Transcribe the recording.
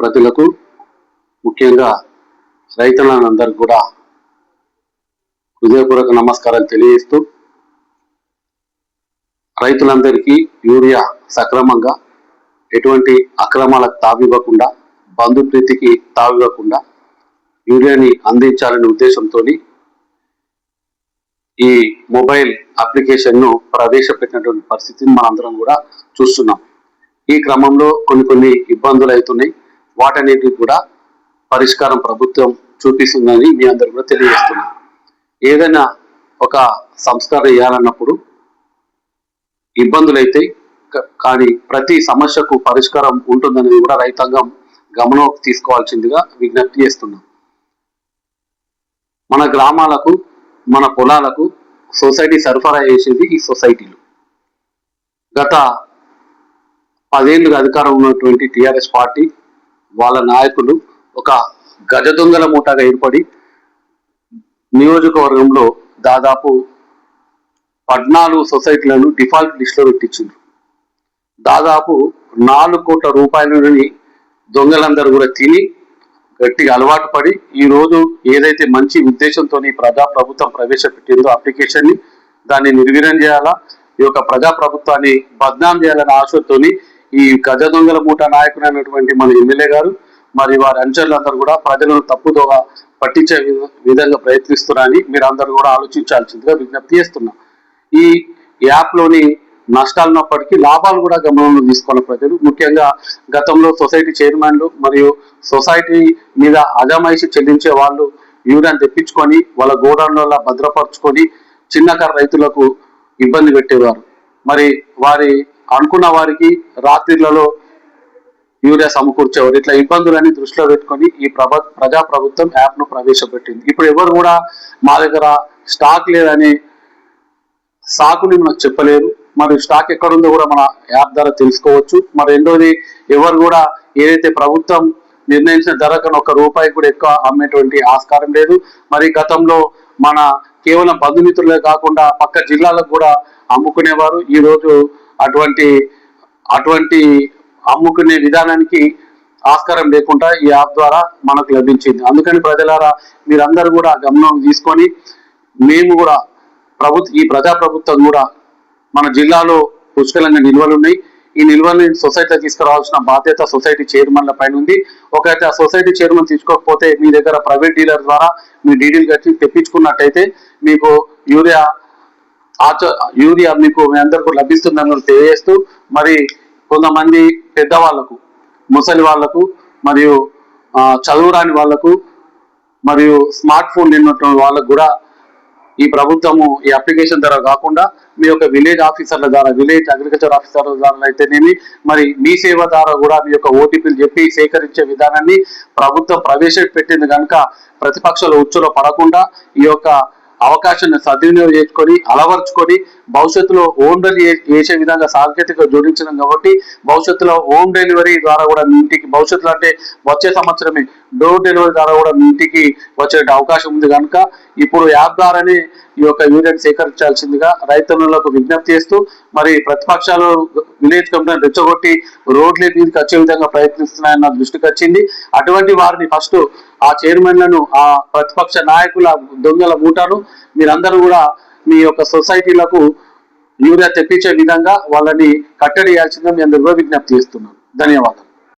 ప్రజలకు ముఖ్యంగా రైతులందరికీ కూడా హృదయపూర్వక నమస్కారాలు తెలియజేస్తూ, రైతులందరికీ యూరియా సక్రమంగా ఎటువంటి అక్రమాలకు తావివ్వకుండా, బంధుప్రీతికి తావివ్వకుండా యూరియాని అందించాలనే ఉద్దేశంతో ఈ మొబైల్ అప్లికేషన్ను ప్రవేశపెట్టినటువంటి పరిస్థితిని మనందరం కూడా చూస్తున్నాం. ఈ క్రమంలో కొన్ని ఇబ్బందులు అవుతున్నాయి. వాటన్నిటికి కూడా పరిష్కారం ప్రభుత్వం చూపిస్తుందని మీ అందరూ కూడా తెలియజేస్తున్నాం. ఏదైనా ఒక సంస్కరణ చేయాలన్నప్పుడు ఇబ్బందులు అయితే కానీ ప్రతి సమస్యకు పరిష్కారం ఉంటుందని కూడా రైతాంగం గమనంలోకి తీసుకోవాల్సిందిగా విజ్ఞప్తి చేస్తున్నాం. మన గ్రామాలకు, మన పొలాలకు సొసైటీ సరఫరా చేసేది ఈ సొసైటీలు. గత 10 ఏళ్ళుగా అధికారం ఉన్నటువంటి టిఆర్ఎస్ పార్టీ వాళ్ళ నాయకులు ఒక గజ దొంగల మూటగా ఏర్పడి నియోజకవర్గంలో దాదాపు 14 సొసైటీలను డిఫాల్ట్ లిస్టులో పెట్టించింది. దాదాపు 4 కోట్ల రూపాయలని దొంగలందరూ కూడా తిని గట్టిగా అలవాటు పడి ఈ రోజు ఏదైతే మంచి ఉద్దేశంతో ప్రభుత్వం ప్రవేశపెట్టిందో అప్లికేషన్ ని, దాన్ని నిర్వీర్యం చేయాలా, ఈ యొక్క ప్రజాప్రభుత్వాన్ని బద్నాం చేయాలనే ఆశతోని ఈ గజ దొంగల మూట నాయకుడైనటువంటి మన ఎమ్మెల్యే గారు మరి వారి అనుచరులందరూ కూడా ప్రజలను తప్పుదోవ పట్టించే విధంగా ప్రయత్నిస్తున్నారని మీరు అందరూ కూడా ఆలోచించాల్సిందిగా విజ్ఞప్తి చేస్తున్నాం. ఈ యాప్ లోని నష్టాలు ఉన్నప్పటికీ లాభాలు కూడా గమనంలో తీసుకోవాలి ప్రజలు. ముఖ్యంగా గతంలో సొసైటీ చైర్మన్లు మరియు సొసైటీ మీద అజమాయిషి చెల్లించే వాళ్ళు యూరియాని తెప్పించుకొని వాళ్ళ గోడౌన్లలో భద్రపరుచుకొని చిన్నకారు రైతులకు ఇబ్బంది పెట్టేవారు. మరి వారి అనుకున్న వారికి రాత్రిళ్లలో యూరియా సమకూర్చేవారు. ఇట్లా ఇబ్బందులన్నీ దృష్టిలో పెట్టుకొని ఈ ప్రజాప్రభుత్వం యాప్ ను ప్రవేశపెట్టింది. ఇప్పుడు ఎవరు కూడా మా దగ్గర స్టాక్ లేదని సాకుని మనకు చెప్పలేరు. మరి స్టాక్ ఎక్కడుందో కూడా మన యాప్ ద్వారా తెలుసుకోవచ్చు. మరి రెండోది, ఎవరు కూడా ఏదైతే ప్రభుత్వం నిర్ణయించిన ధర కన్నా ₹1 కూడా ఎక్కువ అమ్మేటువంటి ఆస్కారం లేదు. మరి గతంలో మన కేవలం బంధుమిత్రులే కాకుండా పక్క జిల్లాలకు కూడా అమ్ముకునేవారు. ఈ రోజు అటువంటి అమ్ముకునే విధానానికి ఆస్కారం లేకుండా ఈ యాప్ ద్వారా మనకు లభించింది. అందుకని ప్రజలారా మీరందరూ కూడా గమనం తీసుకొని మేము కూడా ఈ ప్రజాప్రభుత్వం కూడా మన జిల్లాలో పుష్కలంగా నిల్వలు ఉన్నాయి. ఈ నిల్వల్ని సొసైటీలో తీసుకురావాల్సిన బాధ్యత సొసైటీ చైర్మన్ల పైన ఉంది. ఒకైతే ఆ సొసైటీ చైర్మన్ తీసుకోకపోతే మీ దగ్గర ప్రైవేట్ డీలర్ ద్వారా మీ డీడీలు కట్టి తెప్పించుకున్నట్టయితే మీకు యూరియా మీకు మీ అందరికీ లభిస్తుందని తెలియజేస్తూ, మరి కొంతమంది పెద్దవాళ్లకు, ముసలి వాళ్లకు మరియు చదువురాని వాళ్లకు మరియు స్మార్ట్ ఫోన్ నిన్నటువంటి వాళ్ళకు కూడా ఈ ప్రభుత్వము ఈ అప్లికేషన్ ద్వారా కాకుండా మీ యొక్క విలేజ్ ఆఫీసర్ల ద్వారా, విలేజ్ అగ్రికల్చర్ ఆఫీసర్ల ద్వారా అయితేనేమి, మరి మీ సేవ ద్వారా కూడా మీ యొక్క ఓటీపీలు చెప్పి సేకరించే విధానాన్ని ప్రభుత్వం ప్రవేశపెట్టింది కనుక ప్రతిపక్షాలు ఉచ్చులో పడకుండా ఈ యొక్క అవకాశాన్ని సద్వినియోగం చేసుకొని అలవర్చుకొని భవిష్యత్తులో హోమ్ డెలివరీ చేసే విధంగా సాంకేతిక జోడించడం కాబట్టి భవిష్యత్తులో హోమ్ డెలివరీ ద్వారా కూడా మీ ఇంటికి, భవిష్యత్తులో అంటే వచ్చే సంవత్సరమే డోర్ డెలివరీ ద్వారా కూడా మీ ఇంటికి వచ్చే అవకాశం ఉంది కనుక ఇప్పుడు యాప్ ద్వారానే ఈ యొక్క యూరియాని సేకరించాల్సిందిగా రైతన్నులకు విజ్ఞప్తి చేస్తూ, మరి ప్రతిపక్షాలు విలేజ్ కంపెనీ రెచ్చగొట్టి రోడ్ల మీదకి వచ్చే విధంగా ప్రయత్నిస్తున్నాయన్న దృష్టికి వచ్చింది. అటువంటి వారిని ఫస్ట్ ఆ చైర్మన్లను, ఆ ప్రతిపక్ష నాయకుల దొంగల మూటను మీరందరూ కూడా మీ యొక్క సొసైటీలకు యూరియా తెప్పించే విధంగా వాళ్ళని కట్టడి చేయాల్సిందిగా మీ అందరూ విజ్ఞప్తి చేస్తున్నాను. ధన్యవాదాలు.